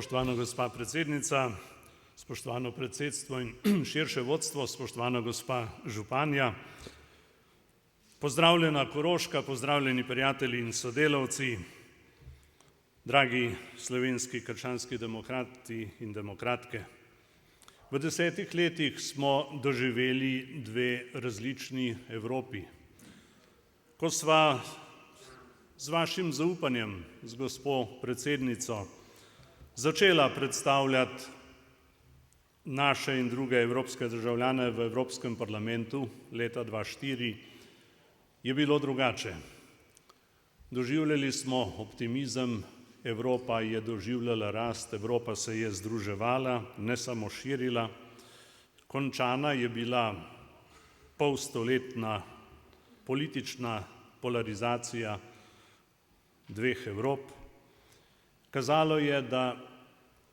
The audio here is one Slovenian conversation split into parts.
Spoštovana gospa predsednica, spoštovano predsedstvo in širše vodstvo, spoštovana gospa županja, pozdravljena Koroška, pozdravljeni prijatelji in sodelavci, dragi slovenski krščanski demokrati in demokratke. V 10 letih smo doživeli dve različni Evropi. Ko sva z vašim zaupanjem, z gospo predsednico, začela predstavljati naše in druge evropske državljane v Evropskem parlamentu leta 2004, je bilo drugače. Doživljali smo optimizem, Evropa je doživljala rast, Evropa se je združevala, ne samo širila. Končana je bila polstoletna politična polarizacija dveh Evrop. Kazalo je, da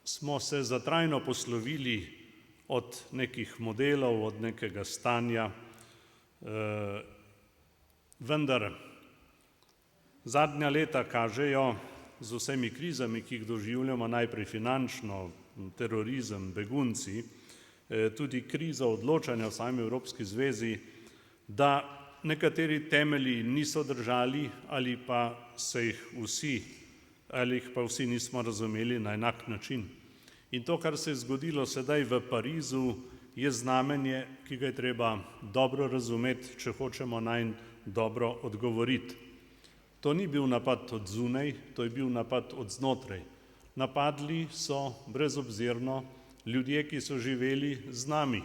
smo se zatrajno poslovili od nekih modelov, od nekega stanja, vendar zadnja leta kažejo z vsemi krizami, ki jih doživljamo, najprej finančno, terorizem, begunci, tudi kriza odločanja v sami Evropski zvezi, da nekateri temelji niso držali ali pa jih pa vsi nismo razumeli na enak način. In to, kar se je zgodilo sedaj v Parizu, je znamenje, ki ga je treba dobro razumeti, če hočemo nanj dobro odgovoriti. To ni bil napad od zunaj, to je bil napad od znotraj. Napadli so brezobzirno ljudje, ki so živeli z nami,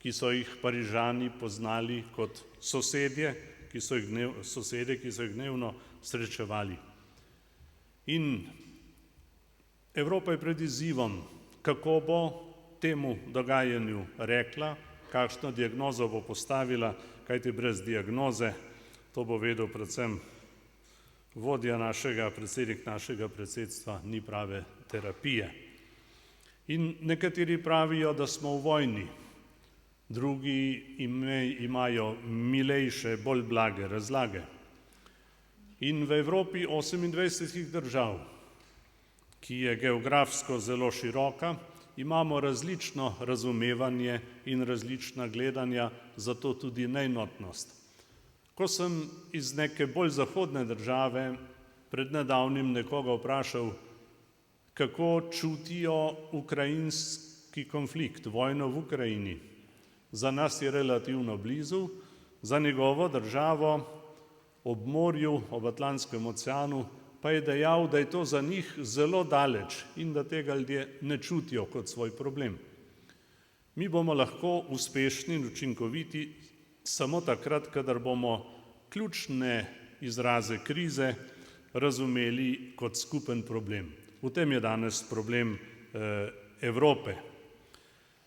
ki so jih Parižani poznali kot sosedje, ki so jih dnevno srečevali. In Evropa je pred izzivom, kako bo temu dogajanju rekla, kakšno diagnozo bo postavila, kajti brez diagnoze, to bo vedel predvsem vodja predsednik našega predsedstva, ni prave terapije. In nekateri pravijo, da smo v vojni, drugi imajo milejše, bolj blage razlage. In v Evropi 28 držav, ki je geografsko zelo široka, imamo različno razumevanje in različna gledanja, zato tudi neenotnost. Ko sem iz neke bolj zahodne države pred nedavnim nekoga vprašal, kako čutijo ukrajinski konflikt, vojno v Ukrajini, za nas je relativno blizu, za njegovo državo ob morju, ob Atlantskem oceanu, pa je dejal, da je to za njih zelo daleč in da tega ljudje ne čutijo kot svoj problem. Mi bomo lahko uspešni in učinkoviti samo takrat, kadar bomo ključne izraze krize razumeli kot skupen problem. V tem je danes problem Evrope.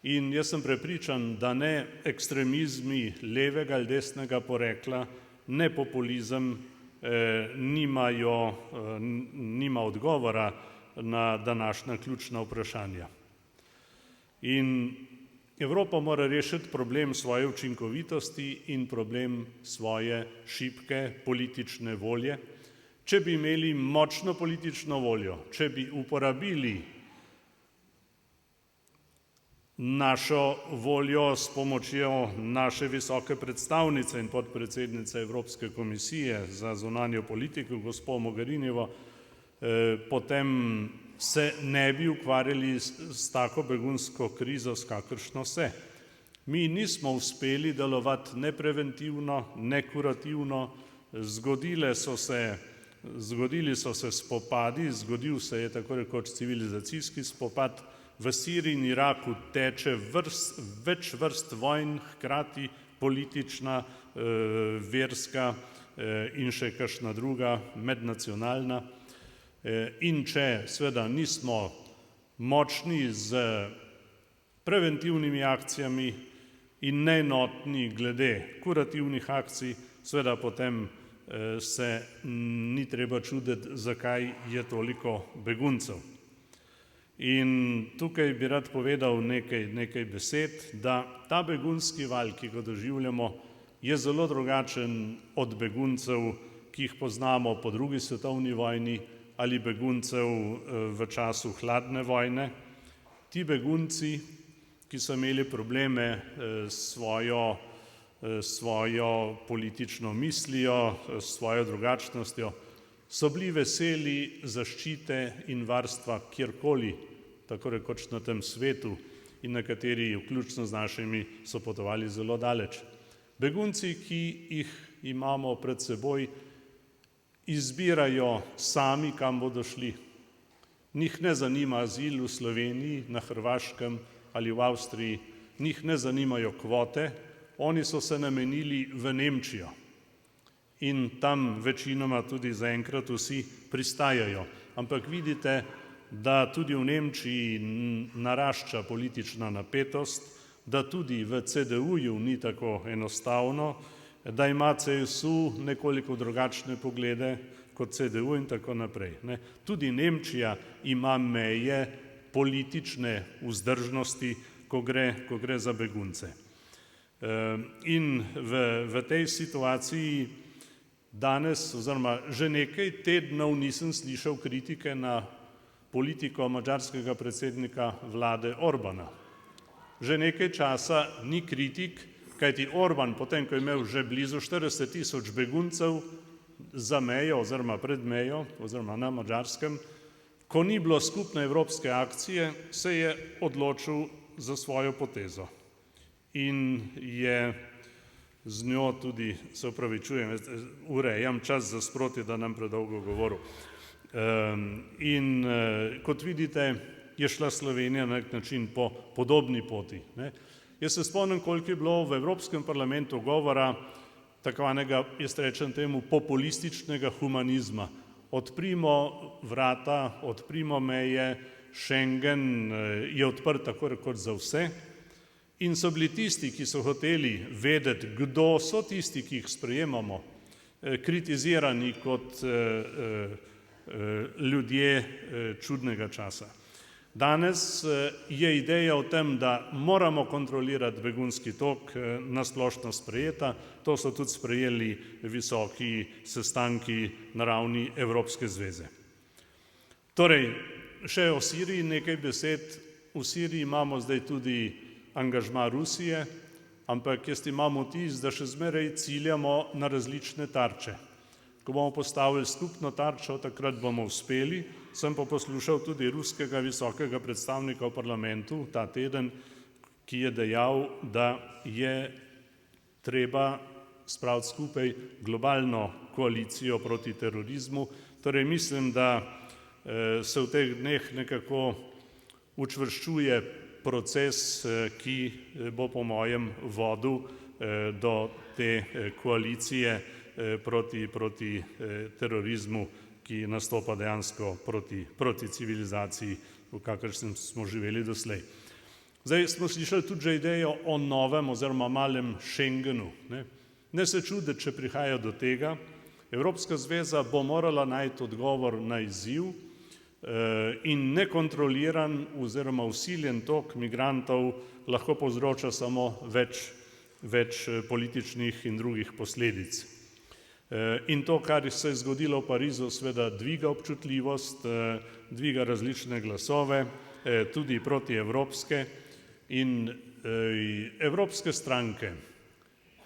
In jaz sem prepričan, da ne ekstremizmi levega ali desnega porekla, ne populizem nima odgovora na današnja ključna vprašanja. In Evropa mora rešiti problem svoje učinkovitosti in problem svoje šibke politične volje. Če bi imeli močno politično voljo, če bi uporabili našo voljo s pomočjo naše visoke predstavnice in podpredsednice Evropske komisije za zunanjo politiko, gospo Mogherinijevo, potem se ne bi ukvarjali s tako begunsko krizo, s kakršno se. Mi nismo uspeli delovati ne preventivno, ne kurativno, zgodili so se spopadi, zgodil se je tako rekoč civilizacijski spopad. V Siriji in Iraku teče več vrst vojn, hkrati politična, verska in še kakšna druga, mednacionalna. In če seveda nismo močni z preventivnimi akcijami in neenotni glede kurativnih akcij, seveda potem se ni treba čuditi, zakaj je toliko beguncev. In tukaj bi rad povedal nekaj besed, da ta begunski val, ki ga doživljamo, je zelo drugačen od beguncev, ki jih poznamo po drugi svetovni vojni ali beguncev v času hladne vojne. Ti begunci, ki so imeli probleme s svojo politično mislijo, s svojo drugačnostjo, so bili veseli zaščite in varstva kjerkoli, tako rekoč na tem svetu, in nekateri, vključno z našimi, so potovali zelo daleč. Begunci, ki jih imamo pred seboj, izbirajo sami, kam bodo šli. Njih ne zanima azil v Sloveniji, na Hrvaškem ali v Avstriji, njih ne zanimajo kvote, oni so se namenili v Nemčijo in tam večinoma tudi zaenkrat vsi pristajajo. Ampak vidite, da tudi v Nemčiji narašča politična napetost, da tudi v CDU-ju ni tako enostavno, da ima CSU nekoliko drugačne poglede kot CDU in tako naprej. Tudi Nemčija ima meje politične vzdržnosti, ko gre za begunce. In v tej situaciji danes oziroma že nekaj tednov nisem slišal kritike na politiko madžarskega predsednika vlade Orbana. Že nekaj časa ni kritik, kajti Orban, potem ko je imel že blizu 40.000 beguncev za mejo oziroma pred mejo oziroma na Madžarskem, ko ni bilo skupne evropske akcije, se je odločil za svojo potezo. In je z njo tudi, se opravičujem, urejam čas za sproti, da nam predolgo govoril. In kot vidite, je šla Slovenija na nek način po podobni poti. Jaz se spomnim, koliko je bilo v Evropskem parlamentu govora takvanega, jaz rečem temu, populističnega humanizma. Odprimo vrata, odprimo meje, Schengen je odprt tako rekoč za vse. In so bili tisti, ki so hoteli vedeti, kdo so tisti, ki jih sprejemamo, kritizirani kot ljudje čudnega časa. Danes je ideja o tem, da moramo kontrolirati begunski tok, na splošno sprejeta. To so tudi sprejeli visoki sestanki na ravni Evropske zveze. Torej, še o Siriji nekaj besed. V Siriji imamo zdaj tudi angažma Rusije, ampak jaz imam vtis, da še zmeraj ciljamo na različne tarče. Ko bomo postavili skupno tarčo, takrat bomo uspeli. Sem pa poslušal tudi ruskega visokega predstavnika v parlamentu ta teden, ki je dejal, da je treba spraviti skupaj globalno koalicijo proti terorizmu. Torej mislim, da se v teh dneh nekako učvrščuje proces, ki bo po mojem vodil do te koalicije proti terorizmu, ki nastopa dejansko proti civilizaciji, v kakršnem smo živeli doslej. Zdaj smo slišali tudi že idejo o novem oziroma malem Schengenu. Ne se čuditi, če prihaja do tega. Evropska zveza bo morala najti odgovor na izziv in nekontroliran oziroma vsiljen tok migrantov lahko povzroča samo več političnih in drugih posledic. In to, kar se je zgodilo v Parizu, seveda dviga občutljivost, dviga različne glasove, tudi protievropske. In evropske stranke,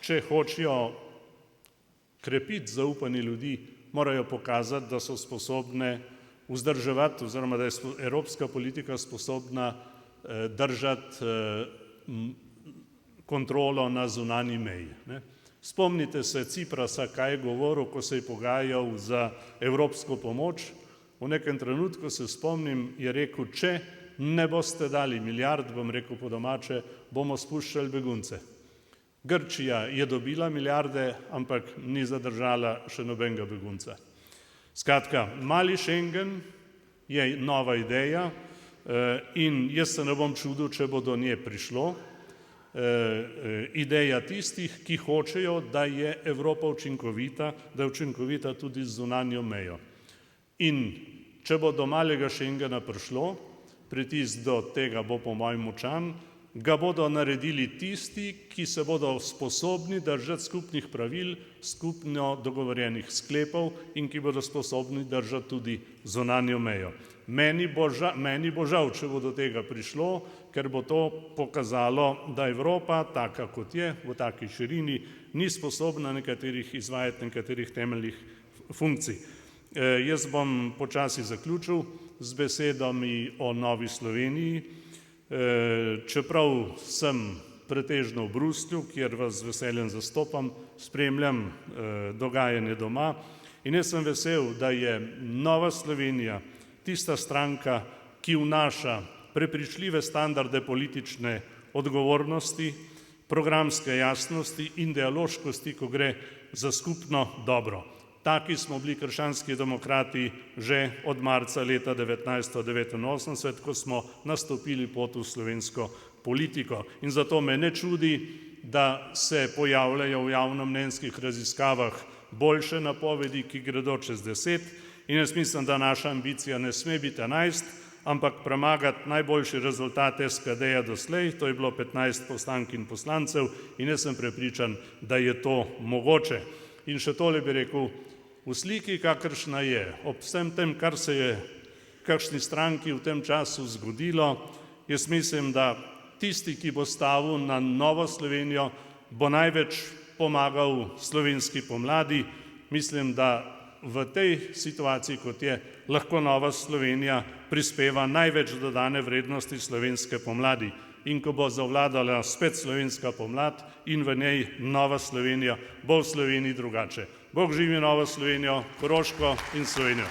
če hočejo krepiti zaupanje ljudi, morajo pokazati, da so sposobne vzdrževati oziroma da je evropska politika sposobna držati kontrolo na zunanji meji. Spomnite se Ciprasa, kaj je govoril, ko se je pogajal za evropsko pomoč. V nekem trenutku se spomnim, je rekel, če ne boste dali milijard, bom rekel po domače, bomo spuščali begunce. Grčija je dobila milijarde, ampak ni zadržala še nobenega begunca. Skratka, mali Schengen je nova ideja in jaz se ne bom čudil, če bo do nje prišlo. Ideja tistih, ki hočejo, da je Evropa učinkovita, da je učinkovita tudi z zunanjo mejo. In če bo do malega Schengena prišlo, pritisk do tega bo po mojem močan, ga bodo naredili tisti, ki se bodo sposobni držati skupnih pravil, skupno dogovorjenih sklepov in ki bodo sposobni držati tudi zunanjo mejo. Meni bo žal, če bo do tega prišlo, ker bo to pokazalo, da Evropa, taka kot je, v taki širini, ni sposobna izvajati nekaterih temeljnih funkcij. Jaz bom počasi zaključil z besedami o Novi Sloveniji. Čeprav sem pretežno v Bruslju, kjer vas z veseljem zastopam, spremljam dogajanje doma in jaz sem vesel, da je Nova Slovenija tista stranka, ki vnaša prepričljive standarde politične odgovornosti, programske jasnosti in dialoškosti, ko gre za skupno dobro. Taki smo bili krščanski demokrati že od marca leta 1989, ko smo nastopili pot v slovensko politiko. In zato me ne čudi, da se pojavljajo v javnomnenjskih raziskavah boljše napovedi, ki gredo čez 10. In jaz mislim, da naša ambicija ne sme biti 11, ampak premagati najboljši rezultat SKD-ja doslej, to je bilo 15 poslank in poslancev in jaz sem prepričan, da je to mogoče. In še tole bi rekel, v sliki, kakršna je, ob vsem tem, kar se je kakšni stranki v tem času zgodilo, jaz mislim, da tisti, ki bo stavil na Novo Slovenijo, bo največ pomagal slovenski pomladi. Mislim, da v tej situaciji, kot je, lahko Nova Slovenija prispeva največ dodane vrednosti slovenske pomladi. In ko bo zavladala spet slovenska pomlad in v njej Nova Slovenija, bo v Sloveniji drugače. Bog živi Novo Slovenijo, Koroško in Slovenijo.